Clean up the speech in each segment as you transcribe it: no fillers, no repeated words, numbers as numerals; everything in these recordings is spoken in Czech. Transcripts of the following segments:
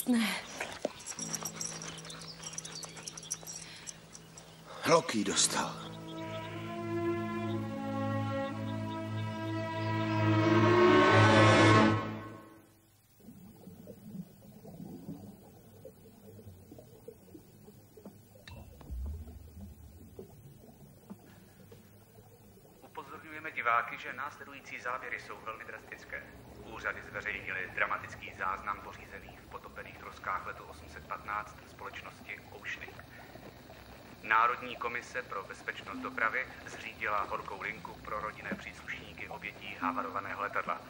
ústné. Loki dostal. Upozorňujeme diváky, že následující závěry jsou velmi drastické. Úřady zveřejnily dramatický záznam pořízený v potopených troskách letu 815 společnosti Oceanic. Národní komise pro bezpečnost dopravy zřídila horkou linku pro rodinné příslušníky obětí havarovaného letadla.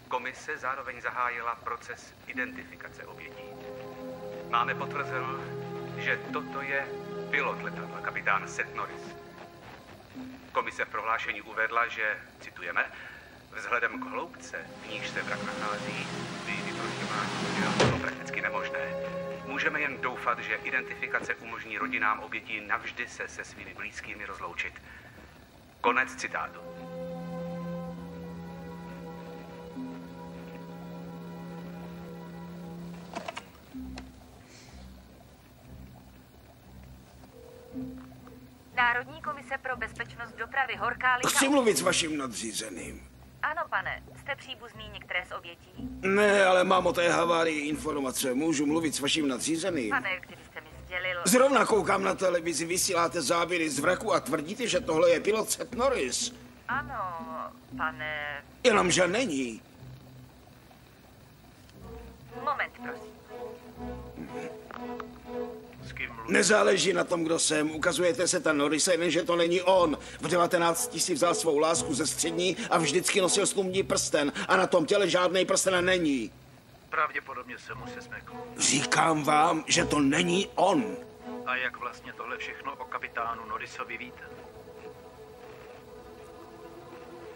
Komise zároveň zahájila proces identifikace obětí. Máme potvrzeno, že toto je pilot letadla, kapitán Seth Norris. Komise v prohlášení uvedla, že, citujeme, vzhledem k hloubce, v níž se vrak nachází, by vyprošťování bylo prakticky nemožné. Můžeme jen doufat, že identifikace umožní rodinám obětí navždy se svými blízkými rozloučit. Konec citátu. Národní komise pro bezpečnost dopravy Horká linka... Chci mluvit s vaším nadřízeným. Ano, pane. Jste příbuzný některé z obětí? Ne, ale mám o té havárii informace. Můžu mluvit s vaším nadřízeným? Pane, který jste mi sdělil... Zrovna koukám na televizi, vysíláte záběry z vraku a tvrdíte, že tohle je pilot Seth Norris. Ano, pane... Jenomže není. Moment, prosím. Nezáleží na tom, kdo jsem. Ukazujete se ten Norrise, jenže to není on. V 19 si vzal svou lásku ze střední a vždycky nosil slumní prsten. A na tom těle žádný prsten není. Pravděpodobně se mu sesmekl. Říkám vám, že to není on. A jak vlastně tohle všechno o kapitánu Norrisovi víte?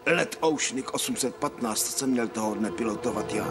Let Oceanic 815 jsem měl toho dne pilotovat já.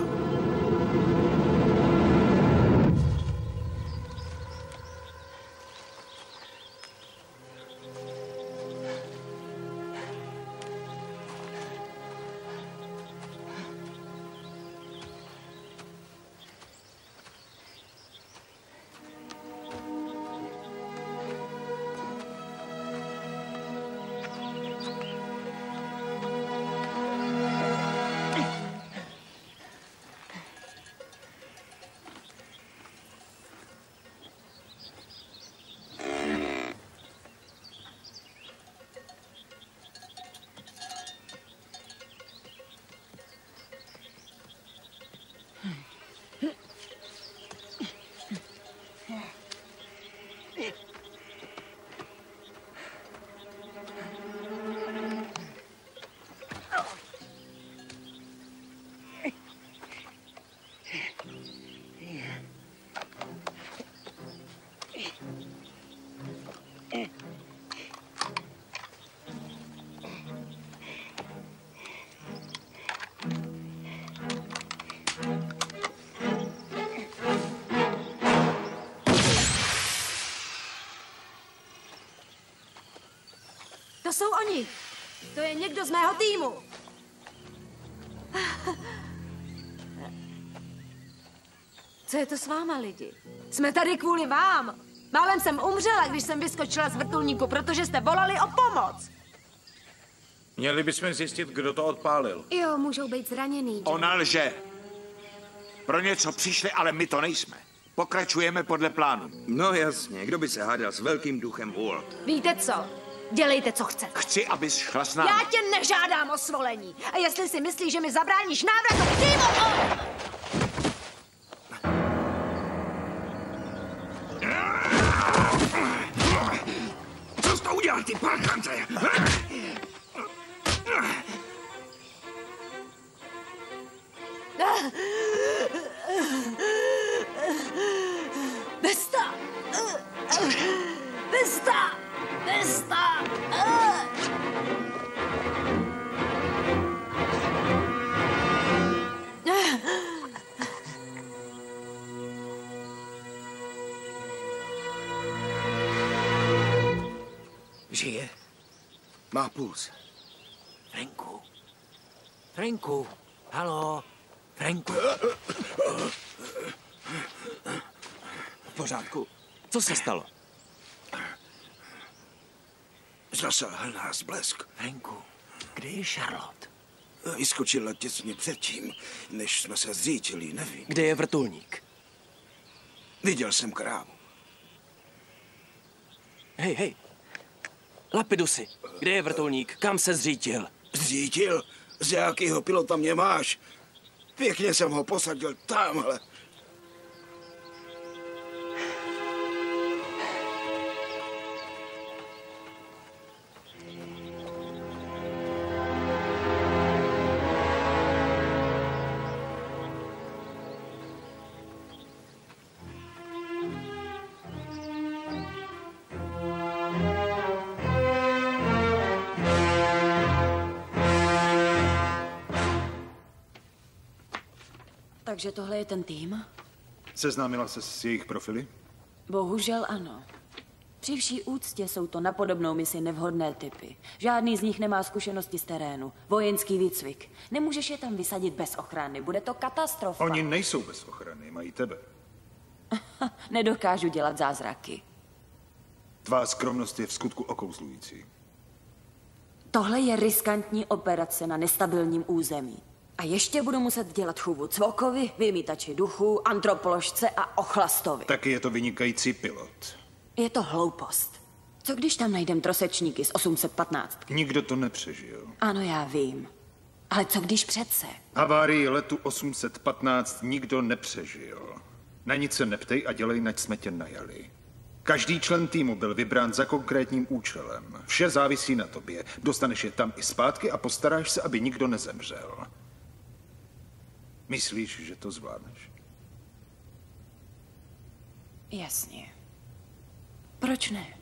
To jsou oni. To je někdo z mého týmu. Co je to s váma, lidi? Jsme tady kvůli vám. Málem jsem umřela, když jsem vyskočila z vrtulníku, protože jste volali o pomoc. Měli bychom zjistit, kdo to odpálil. Jo, můžou být zraněný. Ona lže. Pro něco přišli, ale my to nejsme. Pokračujeme podle plánu. No jasně, kdo by se hádal s velkým duchem Walt? Víte co? Dělejte, co chcete. Chci, abys šla s námi. Já tě nežádám o svolení. A jestli si myslíš, že mi zabráníš návratu k týmu... Co jsi to udělal, ty parchance? Vesta! Vesta! Vesta! Žije. Má puls. Franku. Franku. Haló. Franku. V pořádku. Co se stalo? Zasáhl nás blesk. Franku, kde je Charlotte? Vyskočila těsně předtím, než jsme se zřítili, nevím. Kde je vrtulník? Viděl jsem krávu. Hej. Lapidusi, kde je vrtulník? Kam se zřítil? Zřítil? Z jakého pilota mě máš? Pěkně jsem ho posadil tamhle. Takže tohle je ten tým? Seznámila se s jejich profily? Bohužel ano. Při vší úctě jsou to na podobnou misi nevhodné typy. Žádný z nich nemá zkušenosti z terénu. Vojenský výcvik. Nemůžeš je tam vysadit bez ochrany. Bude to katastrofa. Oni nejsou bez ochrany, mají tebe. Nedokážu dělat zázraky. Tvá skromnost je v skutku okouzlující. Tohle je riskantní operace na nestabilním území. A ještě budu muset dělat chůvu cvokovi, vymítači duchů, antropoložce a ochlastovi. Taky je to vynikající pilot. Je to hloupost. Co když tam najdem trosečníky z 815? Nikdo to nepřežil. Ano, já vím. Ale co když přece? Havárii letu 815 nikdo nepřežil. Na nic se neptej a dělej, nač jsme tě najali. Každý člen týmu byl vybrán za konkrétním účelem. Vše závisí na tobě. Dostaneš je tam i zpátky a postaráš se, aby nikdo nezemřel. Myslíš, že to zvládneš? Jasně. Proč ne?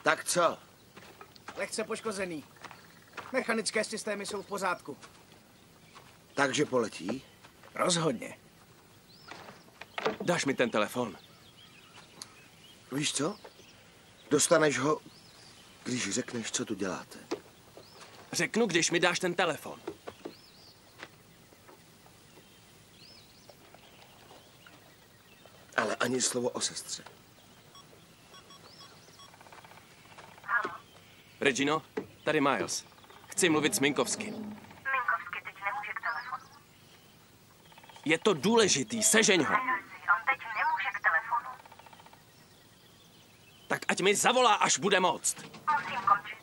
Tak co? Lehce poškozený. Mechanické systémy jsou v pořádku. Takže poletí? Rozhodně. Dáš mi ten telefon. Víš co? Dostaneš ho, když řekneš, co tu děláte. Řeknu, když mi dáš ten telefon. Ale ani slovo o sestře. Regino, tady Miles. Chci mluvit s Minkovským. Minkovský teď nemůže k telefonu. Je to důležitý, sežeň ho. On teď nemůže k telefonu. Tak ať mi zavolá, až bude moct. Musím končit.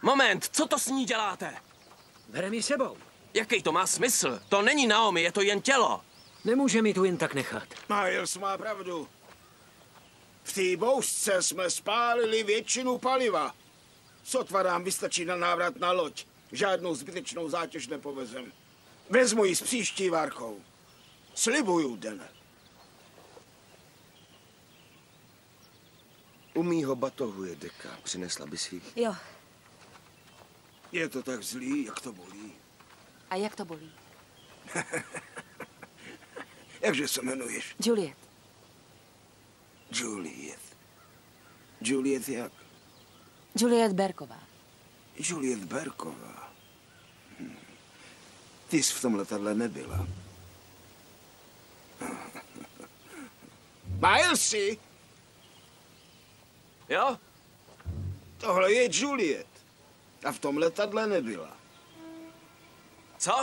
Moment, co to s ní děláte? Bereme ji sebou. Jaký to má smysl? To není Naomi, je to jen tělo. Nemůžeme ji tu jen tak nechat. Miles má pravdu. V té bouřce jsme spálili většinu paliva. Sotva nám vystačí na návrat na loď. Žádnou zbytečnou zátěž nepovezem. Vezmu ji s příští várkou. Slibuju, Dene. U mýho batohu je deka. Přinesla bys ji? Jo. Je to tak zlý, jak to bolí. A jak to bolí? Jakže se jmenuješ? Juliet. Juliet. Juliet jak? Juliet Berková. Juliet Berková. Ty jsi v tom letadle nebyla. Milesi! Jo? Tohle je Juliet. A v tom letadle nebyla. Co?